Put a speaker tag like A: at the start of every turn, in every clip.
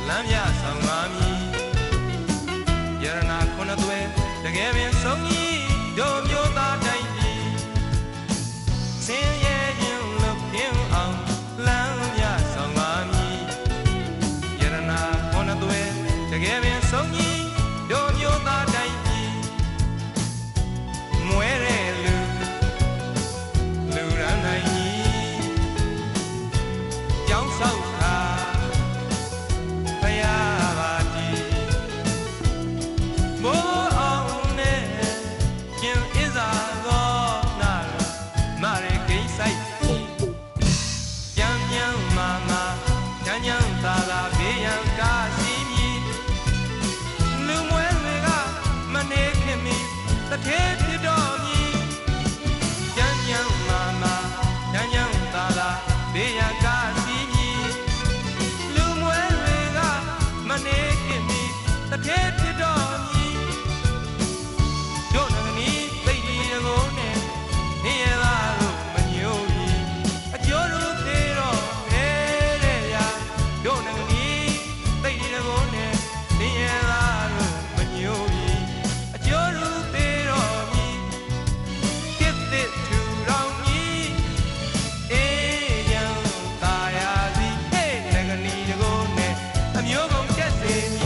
A: လမ်းပြဆောင်ပါမည်ယရနာခုနှစ်သွဲတကယ်ပင်ဆုံးကြီးတို့မျိုးသားတိုင်းပြည်စင်ရဲ့ရင်လို့ပြင်းအောင်လမ်းပြဆောင်ပါမည်ယရနာခုနှစ်သွဲတကယ်ပင်ဆုံးကြီးတို့မျိုးသားတိုင်းပြည်မွဲတဲ့လူရန်နိုင်ကြီးကြောင်းဆောက်တာဖယားပါတီမိုးအောင်နဲ့ကျင်ဣဇာသောနာမရကိဆိုင်ကြမ်းကြမ်းမာမာကြမ်းကြမ်းသာသာဘေးရန်ကားစီမီလူမွဲတွေကမနေခင်မီတထဲဖြစ်တော်မီကြမ်းကြမ်းမာမာကြမ်းကြမ်းသာသာဘေးရန်ကားစီမီလူမွဲတွေကမနေခင်မီတထဲဖြစ်တော်မီတို့ငနီးသိဒီတကိုးနဲ့နေရသားလို့မညို့ပြီအကျိုးတို့သေးတော့တဲ့ရာတို့ငနီးသိဒီတကိုးနဲ့နေရသားလို့မညို့ပြီအကျိုးတို့သေးတော့မီတစ်တစ်ထူတော်မီအေးရန်သာယာစီဟဲ့ငနီးတကိုးနဲ့အမျိုးကုန်ချက်စေမီ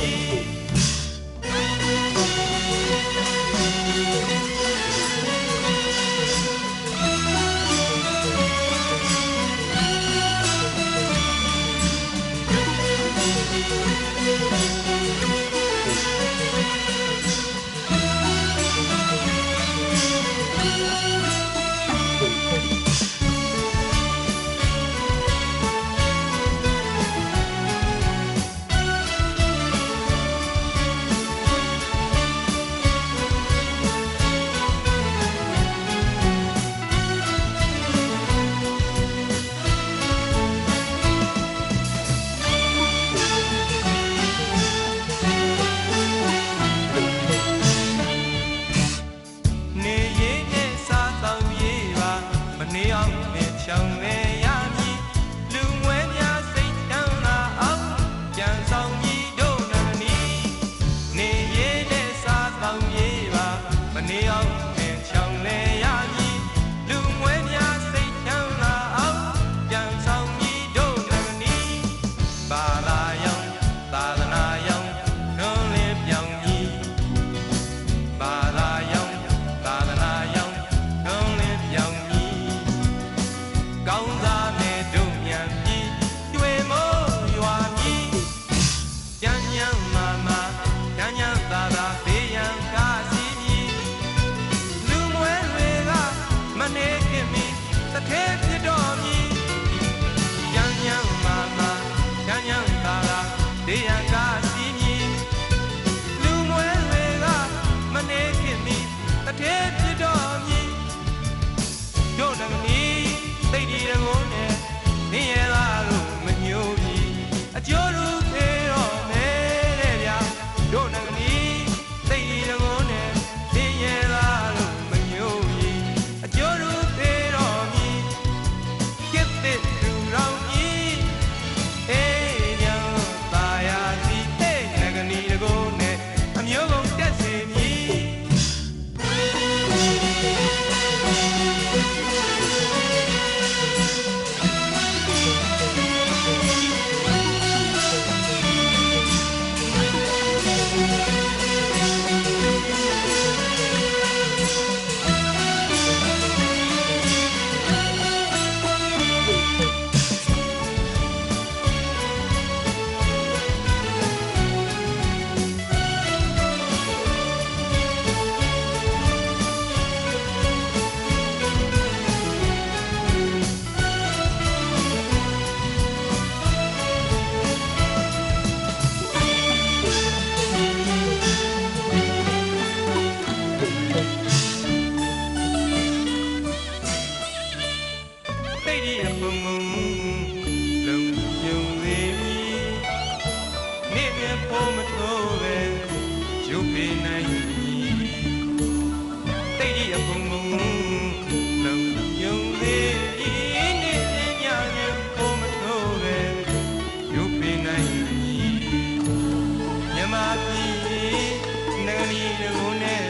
A: မီတို့နဲ့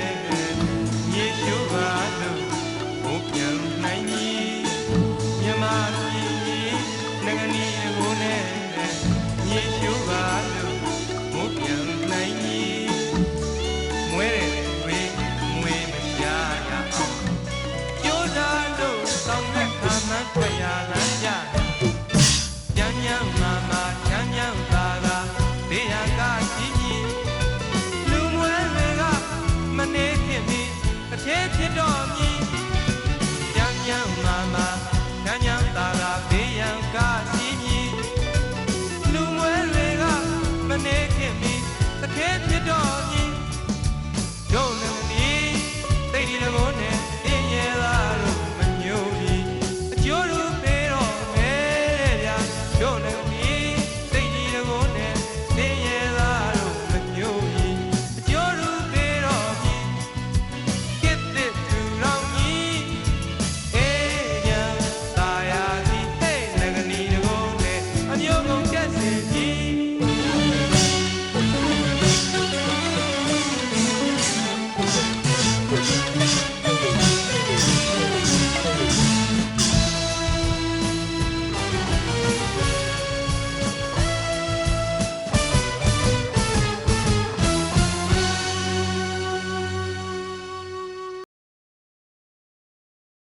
A: မြေရှိုးပါလို့